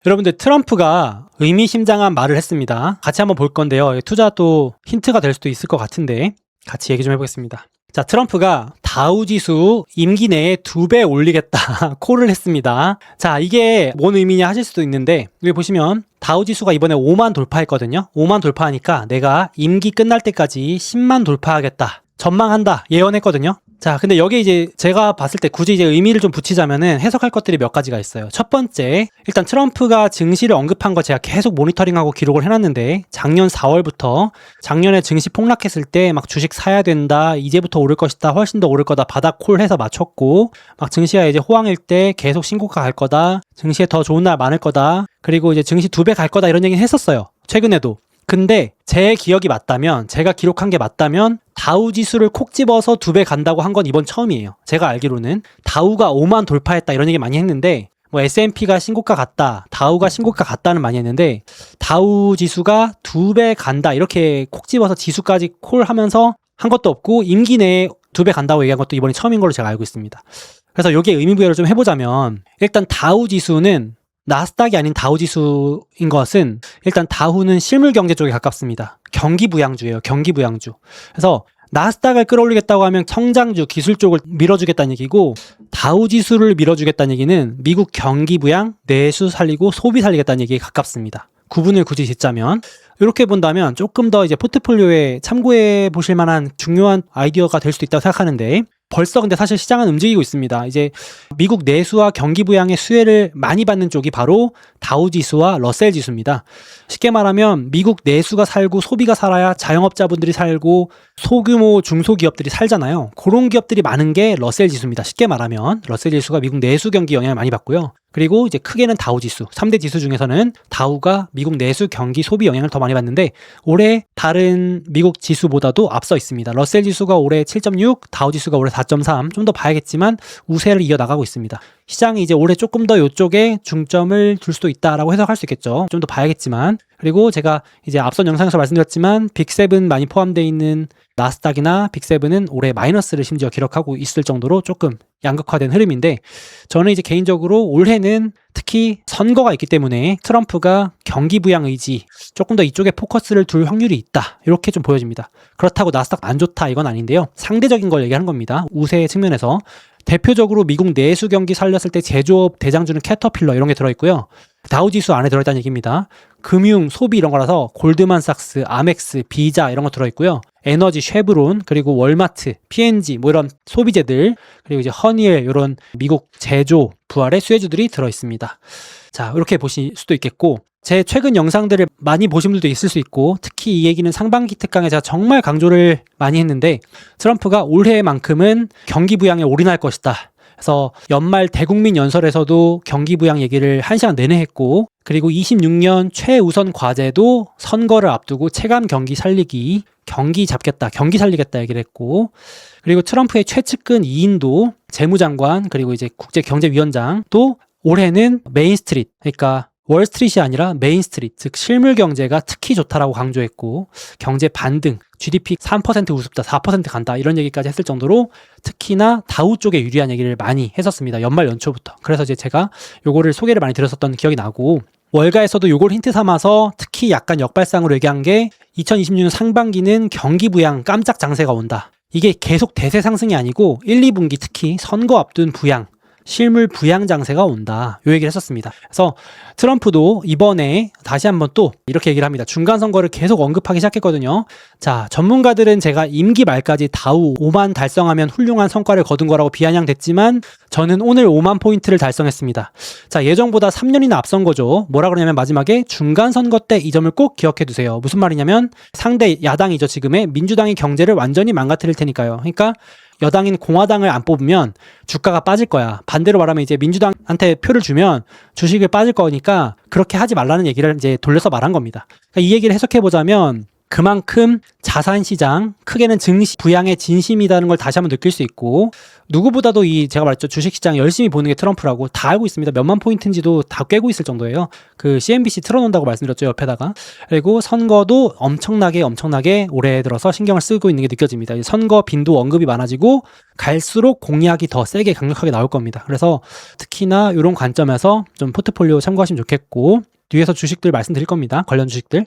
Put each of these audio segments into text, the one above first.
여러분들 트럼프가 의미심장한 말을 했습니다. 같이 한번 볼 건데요. 투자 또 힌트가 될 수도 있을 것 같은데 같이 얘기 좀 해보겠습니다. 자, 트럼프가 다우지수 임기 내에 2배 올리겠다 콜을 했습니다. 자, 이게 뭔 의미냐 하실 수도 있는데 여기 보시면 다우지수가 이번에 5만 돌파했거든요. 5만 돌파하니까 내가 임기 끝날 때까지 10만 돌파하겠다 전망한다 예언했거든요. 자, 근데 여기 이제 제가 봤을 때 굳이 이제 의미를 좀 붙이자면은 해석할 것들이 몇 가지가 있어요. 첫 번째, 일단 트럼프가 증시를 언급한 거 제가 계속 모니터링하고 기록을 해놨는데 작년 4월부터 작년에 증시 폭락했을 때 막 주식 사야 된다, 이제부터 오를 것이다, 훨씬 더 오를 거다, 바닥 콜해서 맞췄고 막 증시가 이제 호황일 때 계속 신고가 갈 거다, 증시에 더 좋은 날 많을 거다, 그리고 이제 증시 2배 갈 거다 이런 얘기는 했었어요. 최근에도. 근데 제 기억이 맞다면, 제가 기록한 게 맞다면 다우 지수를 콕 집어서 2배 간다고 한 건 이번 처음이에요. 제가 알기로는 다우가 5만 돌파했다 이런 얘기 많이 했는데 뭐 S&P가 신고가 갔다, 다우가 신고가 갔다는 많이 했는데 다우 지수가 2배 간다 이렇게 콕 집어서 지수까지 콜하면서 한 것도 없고 임기 내에 2배 간다고 얘기한 것도 이번이 처음인 걸로 제가 알고 있습니다. 그래서 여기에 의미부여를 좀 해보자면 일단 다우 지수는 나스닥이 아닌 다우지수인 것은 일단 다우는 실물 경제 쪽에 가깝습니다. 경기 부양주예요. 경기 부양주. 그래서 나스닥을 끌어올리겠다고 하면 성장주, 기술 쪽을 밀어주겠다는 얘기고 다우지수를 밀어주겠다는 얘기는 미국 경기 부양, 내수 살리고 소비 살리겠다는 얘기에 가깝습니다. 구분을 굳이 짓자면 이렇게 본다면 조금 더 이제 포트폴리오에 참고해 보실 만한 중요한 아이디어가 될 수도 있다고 생각하는데 벌써 근데 사실 시장은 움직이고 있습니다. 이제 미국 내수와 경기 부양의 수혜를 많이 받는 쪽이 바로 다우지수와 러셀지수입니다. 쉽게 말하면 미국 내수가 살고 소비가 살아야 자영업자분들이 살고 소규모 중소기업들이 살잖아요. 그런 기업들이 많은 게 러셀지수입니다. 쉽게 말하면 러셀지수가 미국 내수 경기 영향을 많이 받고요. 그리고 이제 크게는 다우지수, 3대 지수 중에서는 다우가 미국 내수 경기 소비 영향을 더 많이 받는데 올해 다른 미국 지수보다도 앞서 있습니다. 러셀 지수가 올해 7.6, 다우 지수가 올해 4.3, 좀 더 봐야겠지만 우세를 이어나가고 있습니다. 시장이 이제 올해 조금 더 이쪽에 중점을 둘 수도 있다라고 해석할 수 있겠죠. 좀 더 봐야겠지만. 그리고 제가 이제 앞선 영상에서 말씀드렸지만 빅7 많이 포함되어 있는 나스닥이나 빅7은 올해 마이너스를 심지어 기록하고 있을 정도로 조금 양극화된 흐름인데 저는 이제 개인적으로 올해는 특히 선거가 있기 때문에 트럼프가 경기 부양 의지 조금 더 이쪽에 포커스를 둘 확률이 있다 이렇게 좀 보여집니다. 그렇다고 나스닥 안 좋다 이건 아닌데요. 상대적인 걸 얘기하는 겁니다. 우세 측면에서 대표적으로 미국 내수 경기 살렸을 때 제조업 대장주는 캐터필러 이런 게 들어있고요. 다우지수 안에 들어있다는 얘기입니다. 금융, 소비 이런 거라서 골드만삭스, 아멕스, 비자 이런 거 들어있고요. 에너지, 쉐브론, 그리고 월마트, P&G 뭐 이런 소비재들, 그리고 이제 허니엘 이런 미국 제조, 부활의 수혜주들이 들어있습니다. 자, 이렇게 보실 수도 있겠고 제 최근 영상들을 많이 보신 분들도 있을 수 있고 특히 이 얘기는 상반기 특강에 제가 정말 강조를 많이 했는데 트럼프가 올해만큼은 경기 부양에 올인할 것이다. 그래서 연말 대국민 연설에서도 경기 부양 얘기를 1시간 내내 했고 그리고 26년 최우선 과제도 선거를 앞두고 체감 경기 살리기, 경기 잡겠다, 경기 살리겠다 얘기를 했고 그리고 트럼프의 최측근 2인도 재무장관 그리고 이제 국제경제위원장도 올해는 메인스트리트, 그러니까 월스트리트이 아니라 메인스트리트, 즉 실물 경제가 특히 좋다라고 강조했고 경제 반등, GDP 3% 우습다, 4% 간다 이런 얘기까지 했을 정도로 특히나 다우 쪽에 유리한 얘기를 많이 했었습니다. 연말 연초부터. 그래서 이제 제가 요거를 소개를 많이 드렸었던 기억이 나고 월가에서도 요걸 힌트 삼아서 특히 약간 역발상으로 얘기한 게 2026년 상반기는 경기 부양 깜짝 장세가 온다. 이게 계속 대세 상승이 아니고 1, 2분기 특히 선거 앞둔 부양, 실물 부양 장세가 온다. 요 얘기를 했었습니다. 그래서 트럼프도 이번에 다시 한번 또 이렇게 얘기를 합니다. 중간 선거를 계속 언급하기 시작했거든요. 자, 전문가들은 제가 임기 말까지 다우 5만 달성하면 훌륭한 성과를 거둔 거라고 비아냥댔지만 저는 오늘 5만 포인트를 달성했습니다. 자, 예정보다 3년이나 앞선 거죠. 뭐라 그러냐면 마지막에 중간 선거 때 이 점을 꼭 기억해 두세요. 무슨 말이냐면 상대 야당이죠. 지금의 민주당이 경제를 완전히 망가뜨릴 테니까요. 그러니까 여당인 공화당을 안 뽑으면 주가가 빠질 거야. 반대로 말하면 이제 민주당한테 표를 주면 주식을 빠질 거니까 그렇게 하지 말라는 얘기를 이제 돌려서 말한 겁니다. 그러니까 이 얘기를 해석해 보자면 그만큼 자산 시장, 크게는 증시 부양의 진심이라는 걸 다시 한번 느낄 수 있고, 누구보다도 제가 말했죠. 주식 시장 열심히 보는 게 트럼프라고 다 알고 있습니다. 몇만 포인트인지도 다 꿰고 있을 정도예요. 그 CNBC 틀어놓는다고 말씀드렸죠. 옆에다가. 그리고 선거도 엄청나게 올해 들어서 신경을 쓰고 있는 게 느껴집니다. 선거 빈도 언급이 많아지고 갈수록 공약이 더 세게 강력하게 나올 겁니다. 그래서 특히나 이런 관점에서 좀 포트폴리오 참고하시면 좋겠고, 뒤에서 주식들 말씀드릴 겁니다. 관련 주식들.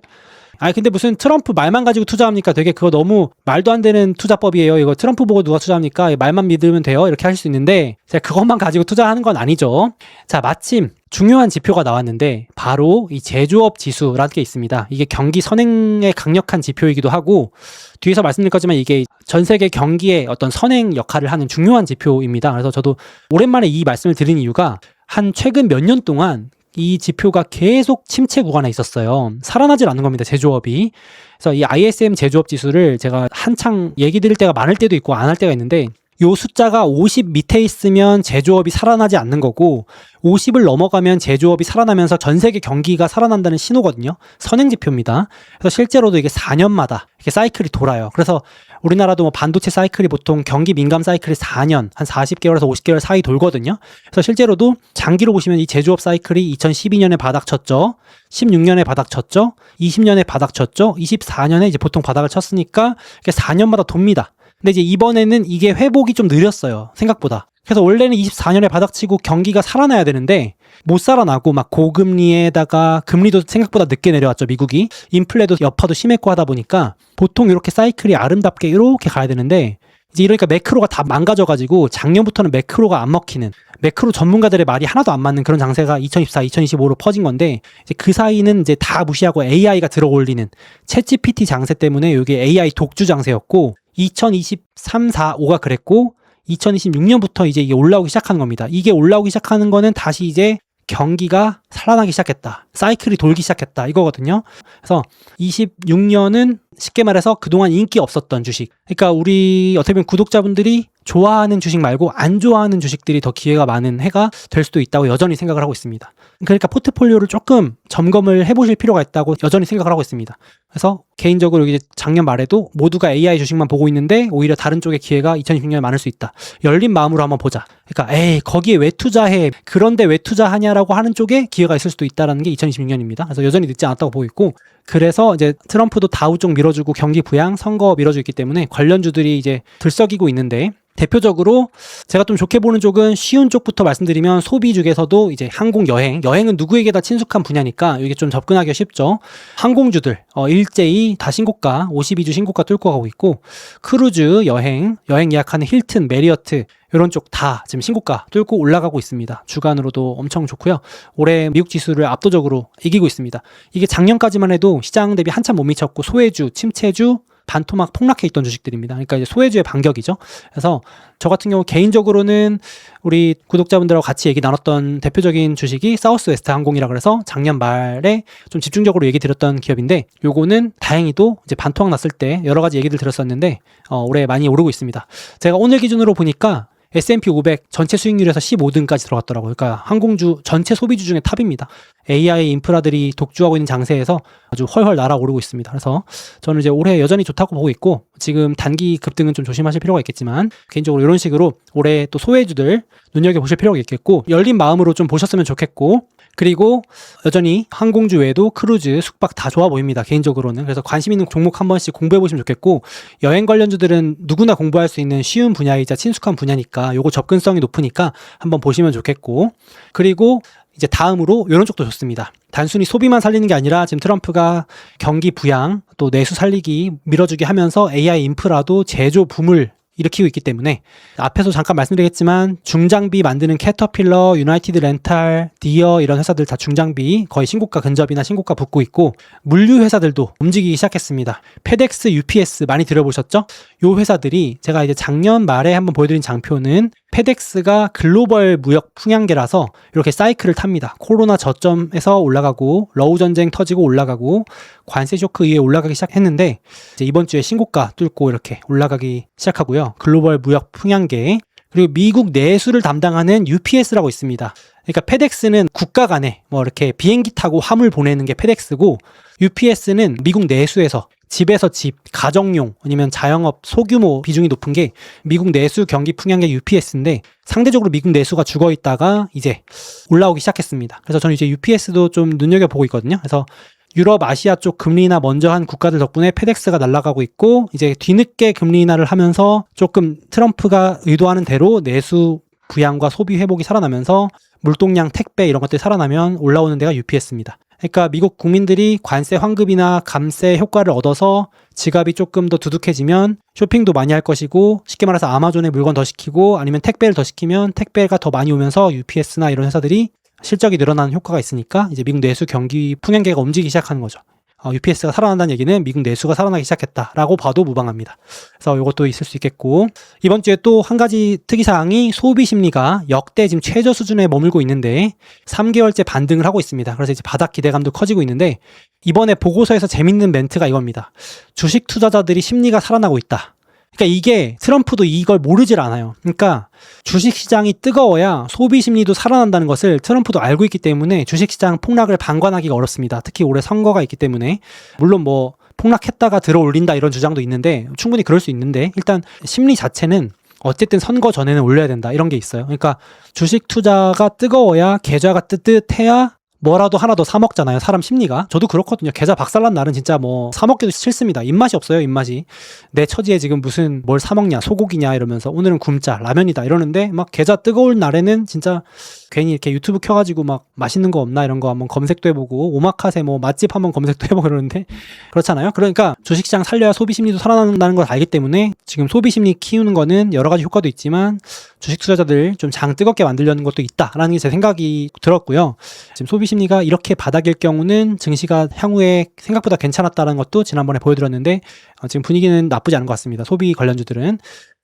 근데 무슨 트럼프 말만 가지고 투자합니까? 되게 그거 너무 말도 안 되는 투자법이에요. 이거 트럼프 보고 누가 투자합니까? 말만 믿으면 돼요. 이렇게 하실 수 있는데 제가 그것만 가지고 투자하는 건 아니죠. 자, 마침 중요한 지표가 나왔는데 바로 이 제조업 지수라는 게 있습니다. 이게 경기 선행에 강력한 지표이기도 하고, 뒤에서 말씀드릴 거지만 이게 전 세계 경기의 어떤 선행 역할을 하는 중요한 지표입니다. 그래서 저도 오랜만에 이 말씀을 드린 이유가 한 최근 몇 년 동안 이 지표가 계속 침체 구간에 있었어요. 살아나질 않는 겁니다, 제조업이. 그래서 이 ISM 제조업 지수를 제가 한창 얘기 드릴 때가 많을 때도 있고 안 할 때가 있는데, 요 숫자가 50 밑에 있으면 제조업이 살아나지 않는 거고, 50을 넘어가면 제조업이 살아나면서 전 세계 경기가 살아난다는 신호거든요. 선행 지표입니다. 그래서 실제로도 이게 4년마다 이렇게 사이클이 돌아요. 그래서 우리나라도 뭐 반도체 사이클이 보통 경기 민감 사이클이 4년, 한 40개월에서 50개월 사이 돌거든요. 그래서 실제로도 장기로 보시면 이 제조업 사이클이 2012년에 바닥 쳤죠. 16년에 바닥 쳤죠. 20년에 바닥 쳤죠. 24년에 이제 보통 바닥을 쳤으니까 이게 4년마다 돕니다. 근데 이제 이번에는 이게 회복이 좀 느렸어요. 생각보다. 그래서 원래는 24년에 바닥치고 경기가 살아나야 되는데 못 살아나고 막 고금리에다가 금리도 생각보다 늦게 내려왔죠, 미국이. 인플레도 여파도 심했고 하다 보니까 보통 이렇게 사이클이 아름답게 이렇게 가야 되는데, 이제 이러니까 매크로가 다 망가져가지고 작년부터는 매크로가 안 먹히는, 매크로 전문가들의 말이 하나도 안 맞는 그런 장세가 2024, 2025로 퍼진 건데, 이제 그 사이는 이제 다 무시하고 AI가 들어올리는 챗GPT 장세 때문에 이게 AI 독주 장세였고, 2023, 4, 5가 그랬고 2026년부터 이제 이게 올라오기 시작하는 겁니다. 이게 올라오기 시작하는 거는 다시 이제 경기가 살아나기 시작했다. 사이클이 돌기 시작했다. 이거거든요. 그래서 26년은 쉽게 말해서 그동안 인기 없었던 주식. 그러니까 우리 어떻게 보면 구독자분들이 좋아하는 주식 말고 안 좋아하는 주식들이 더 기회가 많은 해가 될 수도 있다고 여전히 생각을 하고 있습니다. 그러니까 포트폴리오를 조금 점검을 해보실 필요가 있다고 여전히 생각을 하고 있습니다. 그래서 개인적으로 여기 작년 말에도 모두가 AI 주식만 보고 있는데 오히려 다른 쪽의 기회가 2026년에 많을 수 있다. 열린 마음으로 한번 보자. 그러니까 거기에 왜 투자해? 그런데 왜 투자하냐라고 하는 쪽에 기회가 있을 수도 있다라는 게 2026년입니다. 그래서 여전히 늦지 않았다고 보고 있고, 그래서 이제 트럼프도 다우 쪽 밀어주고 경기 부양, 선거 밀어주고 있기 때문에 관련주들이 이제 들썩이고 있는데, 대표적으로 제가 좀 좋게 보는 쪽은 쉬운 쪽부터 말씀드리면 소비 중에서도 이제 항공 여행은 누구에게 다 친숙한 분야니까 이게 좀 접근하기가 쉽죠. 항공주들 일제히 다 신고가 52주 신고가 뚫고 가고 있고, 크루즈 여행 예약하는 힐튼, 메리어트 이런 쪽 다 지금 신고가 뚫고 올라가고 있습니다. 주간으로도 엄청 좋고요. 올해 미국 지수를 압도적으로 이기고 있습니다. 이게 작년까지만 해도 시장 대비 한참 못 미쳤고 소외주, 침체주, 반토막 폭락해 있던 주식들입니다. 그러니까 이제 소외주의 반격이죠. 그래서 저 같은 경우 개인적으로는 우리 구독자분들하고 같이 얘기 나눴던 대표적인 주식이 사우스웨스트 항공이라 그래서 작년 말에 좀 집중적으로 얘기 드렸던 기업인데, 요거는 다행히도 이제 반토막 났을 때 여러 가지 얘기들 드렸었는데 올해 많이 오르고 있습니다. 제가 오늘 기준으로 보니까 S&P 500 전체 수익률에서 15등까지 들어갔더라고요. 그러니까 항공주 전체 소비주 중에 탑입니다. AI 인프라들이 독주하고 있는 장세에서 아주 훨훨 날아오르고 있습니다. 그래서 저는 이제 올해 여전히 좋다고 보고 있고, 지금 단기 급등은 좀 조심하실 필요가 있겠지만 개인적으로 이런 식으로 올해 또 소외주들 눈여겨보실 필요가 있겠고, 열린 마음으로 좀 보셨으면 좋겠고, 그리고 여전히 항공주 외에도 크루즈, 숙박 다 좋아 보입니다. 개인적으로는. 그래서 관심 있는 종목 한 번씩 공부해 보시면 좋겠고, 여행 관련주들은 누구나 공부할 수 있는 쉬운 분야이자 친숙한 분야니까 요거 접근성이 높으니까 한번 보시면 좋겠고, 그리고 이제 다음으로 이런 쪽도 좋습니다. 단순히 소비만 살리는 게 아니라 지금 트럼프가 경기 부양, 또 내수 살리기 밀어주기 하면서 AI 인프라도 제조 붐을 일으키고 있기 때문에, 앞에서 잠깐 말씀드리겠지만 중장비 만드는 캐터필러, 유나이티드 렌탈, 디어 이런 회사들 다 중장비 거의 신고가 근접이나 신고가 붙고 있고, 물류 회사들도 움직이기 시작했습니다. 페덱스, UPS 많이 들어보셨죠? 요 회사들이 제가 이제 작년 말에 한번 보여드린 장표는 페덱스가 글로벌 무역 풍향계라서 이렇게 사이클을 탑니다. 코로나 저점에서 올라가고, 러우 전쟁 터지고 올라가고, 관세 쇼크 이후에 올라가기 시작했는데 이제 이번 주에 신고가 뚫고 이렇게 올라가기 시작하고요. 글로벌 무역 풍향계. 그리고 미국 내수를 담당하는 UPS라고 있습니다. 그러니까 페덱스는 국가 간에 뭐 이렇게 비행기 타고 화물 보내는 게 페덱스고, UPS는 미국 내수에서 집에서 집, 가정용 아니면 자영업 소규모 비중이 높은 게 미국 내수 경기 풍향의 UPS인데 상대적으로 미국 내수가 죽어 있다가 이제 올라오기 시작했습니다. 그래서 저는 이제 UPS도 좀 눈여겨보고 있거든요. 그래서 유럽, 아시아 쪽 금리 인하 먼저 한 국가들 덕분에 페덱스가 날아가고 있고 이제 뒤늦게 금리 인하를 하면서 조금 트럼프가 의도하는 대로 내수 부양과 소비 회복이 살아나면서 물동량 택배 이런 것들이 살아나면 올라오는 데가 UPS입니다. 그러니까 미국 국민들이 관세 환급이나 감세 효과를 얻어서 지갑이 조금 더 두둑해지면 쇼핑도 많이 할 것이고 쉽게 말해서 아마존에 물건 더 시키고 아니면 택배를 더 시키면 택배가 더 많이 오면서 UPS나 이런 회사들이 실적이 늘어나는 효과가 있으니까 이제 미국 내수 경기 풍향계가 움직이기 시작하는 거죠. UPS가 살아난다는 얘기는 미국 내수가 살아나기 시작했다라고 봐도 무방합니다. 그래서 이것도 있을 수 있겠고 이번 주에 또 한 가지 특이사항이 소비 심리가 역대 지금 최저 수준에 머물고 있는데 3개월째 반등을 하고 있습니다. 그래서 이제 바닥 기대감도 커지고 있는데 이번에 보고서에서 재밌는 멘트가 이겁니다. 주식 투자자들이 심리가 살아나고 있다. 그러니까 이게 트럼프도 이걸 모르질 않아요. 그러니까 주식시장이 뜨거워야 소비심리도 살아난다는 것을 트럼프도 알고 있기 때문에 주식시장 폭락을 방관하기가 어렵습니다. 특히 올해 선거가 있기 때문에 물론 뭐 폭락했다가 들어 올린다 이런 주장도 있는데 충분히 그럴 수 있는데 일단 심리 자체는 어쨌든 선거 전에는 올려야 된다 이런 게 있어요. 그러니까 주식 투자가 뜨거워야 계좌가 뜨뜻해야 뭐라도 하나 더 사 먹잖아요. 사람 심리가. 저도 그렇거든요. 계좌 박살난 날은 진짜 뭐 사 먹기도 싫습니다. 입맛이 없어요. 입맛이. 내 처지에 지금 무슨 뭘 사 먹냐, 소고기냐 이러면서 오늘은 굶자, 라면이다 이러는데 막 계좌 뜨거울 날에는 진짜 괜히 이렇게 유튜브 켜가지고 막 맛있는 거 없나 이런 거 한번 검색도 해보고 오마카세 뭐 맛집 한번 검색도 해보고 그러는데 그렇잖아요. 그러니까 주식시장 살려야 소비심리도 살아난다는 걸 알기 때문에 지금 소비심리 키우는 거는 여러 가지 효과도 있지만 주식 투자자들 좀 장 뜨겁게 만들려는 것도 있다라는 게 제 생각이 들었고요. 지금 소비심리가 이렇게 바닥일 경우는 증시가 향후에 생각보다 괜찮았다는 것도 지난번에 보여드렸는데 지금 분위기는 나쁘지 않은 것 같습니다. 소비 관련주들은.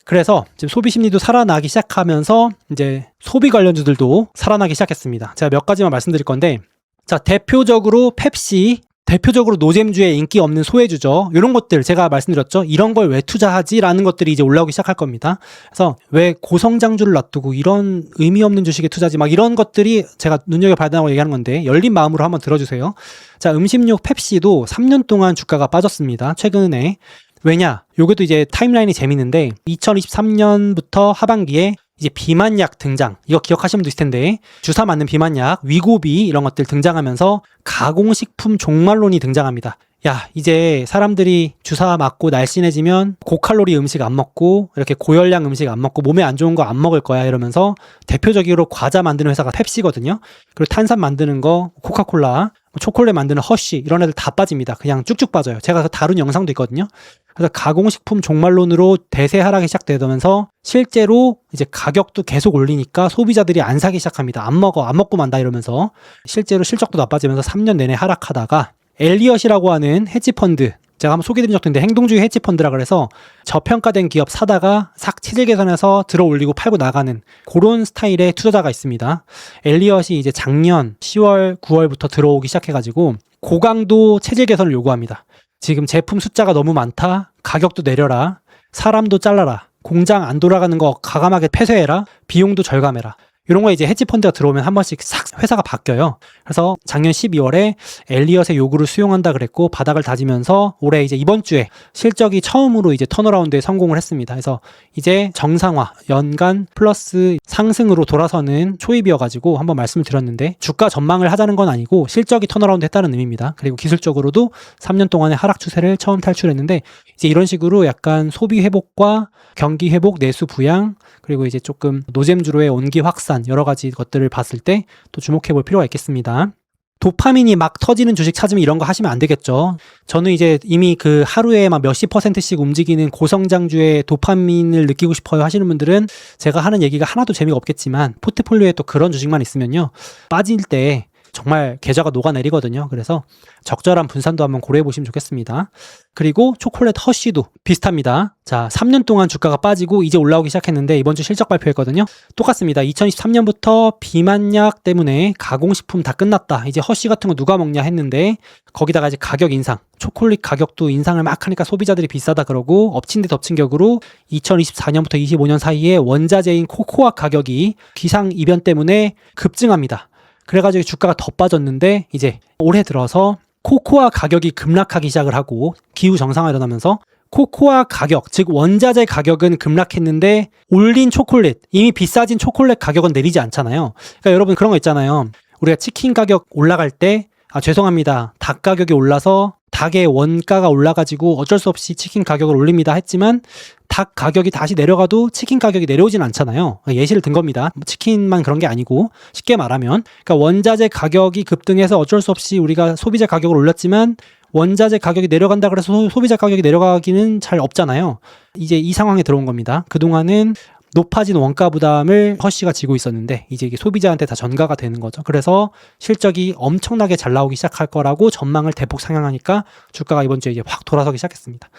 그래서 지금 소비 심리도 살아나기 시작하면서 이제 소비 관련주들도 살아나기 시작했습니다. 제가 몇 가지만 말씀드릴 건데 자 대표적으로 펩시 대표적으로 노잼주에 인기 없는 소외주죠. 이런 것들 제가 말씀드렸죠. 이런 걸 왜 투자하지? 라는 것들이 이제 올라오기 시작할 겁니다. 그래서 왜 고성장주를 놔두고 이런 의미 없는 주식에 투자지? 막 이런 것들이 제가 눈여겨봐야 된다고 얘기하는 건데 열린 마음으로 한번 들어주세요. 자 음식료 펩시도 3년 동안 주가가 빠졌습니다. 최근에. 왜냐? 요것도 이제 타임라인이 재밌는데 2023년부터 하반기에 이제 비만약 등장. 이거 기억하시는 분도 있을 텐데 주사 맞는 비만약, 위고비 이런 것들 등장하면서 가공식품 종말론이 등장합니다. 야, 이제 사람들이 주사 맞고 날씬해지면 고칼로리 음식 안 먹고 이렇게 고열량 음식 안 먹고 몸에 안 좋은 거 안 먹을 거야 이러면서 대표적으로 과자 만드는 회사가 펩시거든요. 그리고 탄산 만드는 거 코카콜라, 초콜릿 만드는 허쉬 이런 애들 다 빠집니다. 그냥 쭉쭉 빠져요. 제가 그 다룬 영상도 있거든요. 그래서 가공식품 종말론으로 대세 하락이 시작되면서 실제로 이제 가격도 계속 올리니까 소비자들이 안 사기 시작합니다. 안 먹고 만다 이러면서 실제로 실적도 나빠지면서 3년 내내 하락하다가 엘리엇이라고 하는 헤지펀드 제가 한번 소개드린 적도 있는데 행동주의 헤지펀드라 그래서 저평가된 기업 사다가 싹 체질 개선해서 들어 올리고 팔고 나가는 그런 스타일의 투자자가 있습니다. 엘리엇이 이제 작년 10월, 9월부터 들어오기 시작해가지고 고강도 체질 개선을 요구합니다. 지금 제품 숫자가 너무 많다. 가격도 내려라. 사람도 잘라라. 공장 안 돌아가는 거 과감하게 폐쇄해라. 비용도 절감해라. 이런 거 이제 헤지펀드가 들어오면 한 번씩 싹 회사가 바뀌어요. 그래서 작년 12월에 엘리엇의 요구를 수용한다 그랬고 바닥을 다지면서 올해 이제 이번 주에 실적이 처음으로 이제 턴어라운드에 성공을 했습니다. 그래서 이제 정상화, 연간 플러스 상승으로 돌아서는 초입이어가지고 한번 말씀을 드렸는데 주가 전망을 하자는 건 아니고 실적이 턴어라운드 했다는 의미입니다. 그리고 기술적으로도 3년 동안의 하락 추세를 처음 탈출했는데 이제 이런 식으로 약간 소비 회복과 경기 회복, 내수 부양 그리고 이제 조금 노잼주로의 온기 확산 여러 가지 것들을 봤을 때 또 주목해 볼 필요가 있겠습니다. 도파민이 막 터지는 주식 찾으면 이런 거 하시면 안 되겠죠. 저는 이제 이미 그 하루에 막 몇십 %씩 움직이는 고성장주의 도파민을 느끼고 싶어요 하시는 분들은 제가 하는 얘기가 하나도 재미가 없겠지만 포트폴리오에 또 그런 주식만 있으면요. 빠질 때 정말 계좌가 녹아내리거든요. 그래서 적절한 분산도 한번 고려해 보시면 좋겠습니다. 그리고 초콜릿 허쉬도 비슷합니다. 자, 3년 동안 주가가 빠지고 이제 올라오기 시작했는데 이번 주 실적 발표했거든요. 똑같습니다. 2023년부터 비만약 때문에 가공식품 다 끝났다. 이제 허쉬 같은 거 누가 먹냐 했는데 거기다가 이제 가격 인상, 초콜릿 가격도 인상을 막 하니까 소비자들이 비싸다 그러고 엎친 데 덮친 격으로 2024년부터 25년 사이에 원자재인 코코아 가격이 기상이변 때문에 급증합니다. 그래가지고 주가가 더 빠졌는데 이제 올해 들어서 코코아 가격이 급락하기 시작을 하고 기후 정상화 일어나면서 코코아 가격, 즉 원자재 가격은 급락했는데 올린 초콜릿, 이미 비싸진 초콜릿 가격은 내리지 않잖아요. 그러니까 여러분 그런 거 있잖아요. 우리가 치킨 가격 올라갈 때 죄송합니다. 닭 가격이 올라서 닭의 원가가 올라가지고 어쩔 수 없이 치킨 가격을 올립니다 했지만 닭 가격이 다시 내려가도 치킨 가격이 내려오진 않잖아요. 예시를 든 겁니다. 치킨만 그런 게 아니고 쉽게 말하면 그러니까 원자재 가격이 급등해서 어쩔 수 없이 우리가 소비자 가격을 올렸지만 원자재 가격이 내려간다 그래서 소비자 가격이 내려가기는 잘 없잖아요. 이제 이 상황에 들어온 겁니다. 그동안은 높아진 원가 부담을 허쉬가 지고 있었는데 이제 이게 소비자한테 다 전가가 되는 거죠. 그래서 실적이 엄청나게 잘 나오기 시작할 거라고 전망을 대폭 상향하니까 주가가 이번 주에 이제 확 돌아서기 시작했습니다.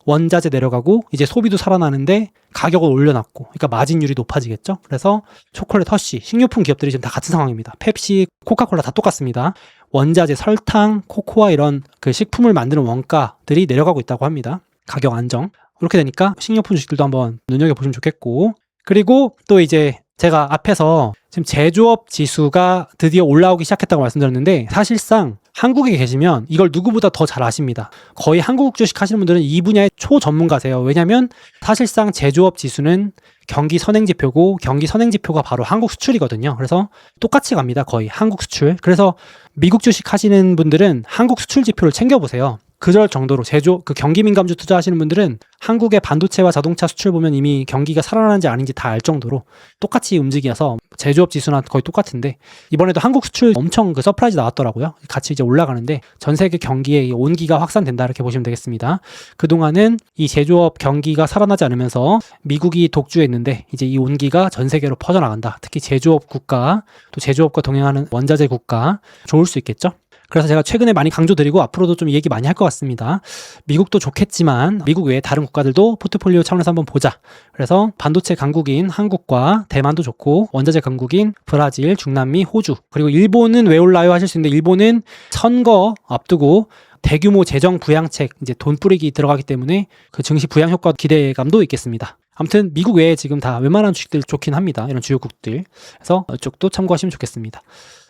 원자재 내려가고 이제 소비도 살아나는데 가격을 올려놨고 그러니까 마진율이 높아지겠죠. 그래서 초콜릿, 허쉬, 식료품 기업들이 지금 다 같은 상황입니다. 펩시, 코카콜라 다 똑같습니다. 원자재, 설탕, 코코아 이런 그 식품을 만드는 원가들이 내려가고 있다고 합니다. 가격 안정. 그렇게 되니까 식료품 주식들도 한번 눈여겨보시면 좋겠고 그리고 또 이제 제가 앞에서 지금 제조업 지수가 드디어 올라오기 시작했다고 말씀드렸는데 사실상 한국에 계시면 이걸 누구보다 더 잘 아십니다. 거의 한국 주식 하시는 분들은 이 분야의 초전문가세요. 왜냐하면 사실상 제조업 지수는 경기 선행지표고 경기 선행지표가 바로 한국 수출이거든요. 그래서 똑같이 갑니다. 거의 한국 수출. 그래서 미국 주식 하시는 분들은 한국 수출 지표를 챙겨보세요. 그럴 정도로 그 경기 민감주 투자하시는 분들은 한국의 반도체와 자동차 수출 보면 이미 경기가 살아나는지 아닌지 다 알 정도로 똑같이 움직여서 제조업 지수나 거의 똑같은데 이번에도 한국 수출 엄청 그 서프라이즈 나왔더라고요. 같이 이제 올라가는데 전 세계 경기에 온기가 확산된다 이렇게 보시면 되겠습니다. 그동안은 이 제조업 경기가 살아나지 않으면서 미국이 독주했는데 이제 이 온기가 전 세계로 퍼져나간다. 특히 제조업 국가 또 제조업과 동행하는 원자재 국가 좋을 수 있겠죠. 그래서 제가 최근에 많이 강조드리고 앞으로도 좀 얘기 많이 할 것 같습니다. 미국도 좋겠지만 미국 외에 다른 국가들도 포트폴리오 차원에서 한번 보자. 그래서 반도체 강국인 한국과 대만도 좋고 원자재 강국인 브라질, 중남미, 호주 그리고 일본은 왜 올라요 하실 수 있는데 일본은 선거 앞두고 대규모 재정 부양책 이제 돈 뿌리기 들어가기 때문에 그 증시 부양 효과 기대감도 있겠습니다. 아무튼 미국 외에 지금 다 웬만한 주식들 좋긴 합니다. 이런 주요국들. 그래서 이쪽도 참고하시면 좋겠습니다.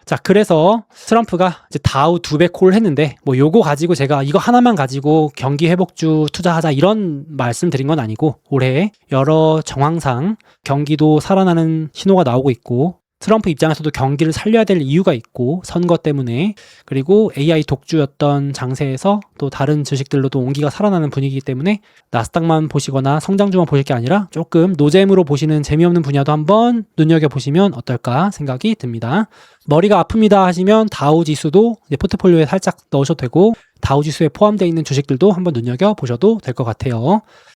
자, 그래서 트럼프가 이제 다우 2배 콜을 했는데 뭐 요거 가지고 제가 이거 하나만 가지고 경기 회복주 투자하자 이런 말씀 드린 건 아니고 올해 여러 정황상 경기도 살아나는 신호가 나오고 있고 트럼프 입장에서도 경기를 살려야 될 이유가 있고 선거 때문에 그리고 AI 독주였던 장세에서 또 다른 주식들로도 온기가 살아나는 분위기이기 때문에 나스닥만 보시거나 성장주만 보실 게 아니라 조금 노잼으로 보시는 재미없는 분야도 한번 눈여겨보시면 어떨까 생각이 듭니다. 머리가 아픕니다 하시면 다우지수도 이제 포트폴리오에 살짝 넣으셔도 되고 다우지수에 포함되어 있는 주식들도 한번 눈여겨보셔도 될 것 같아요.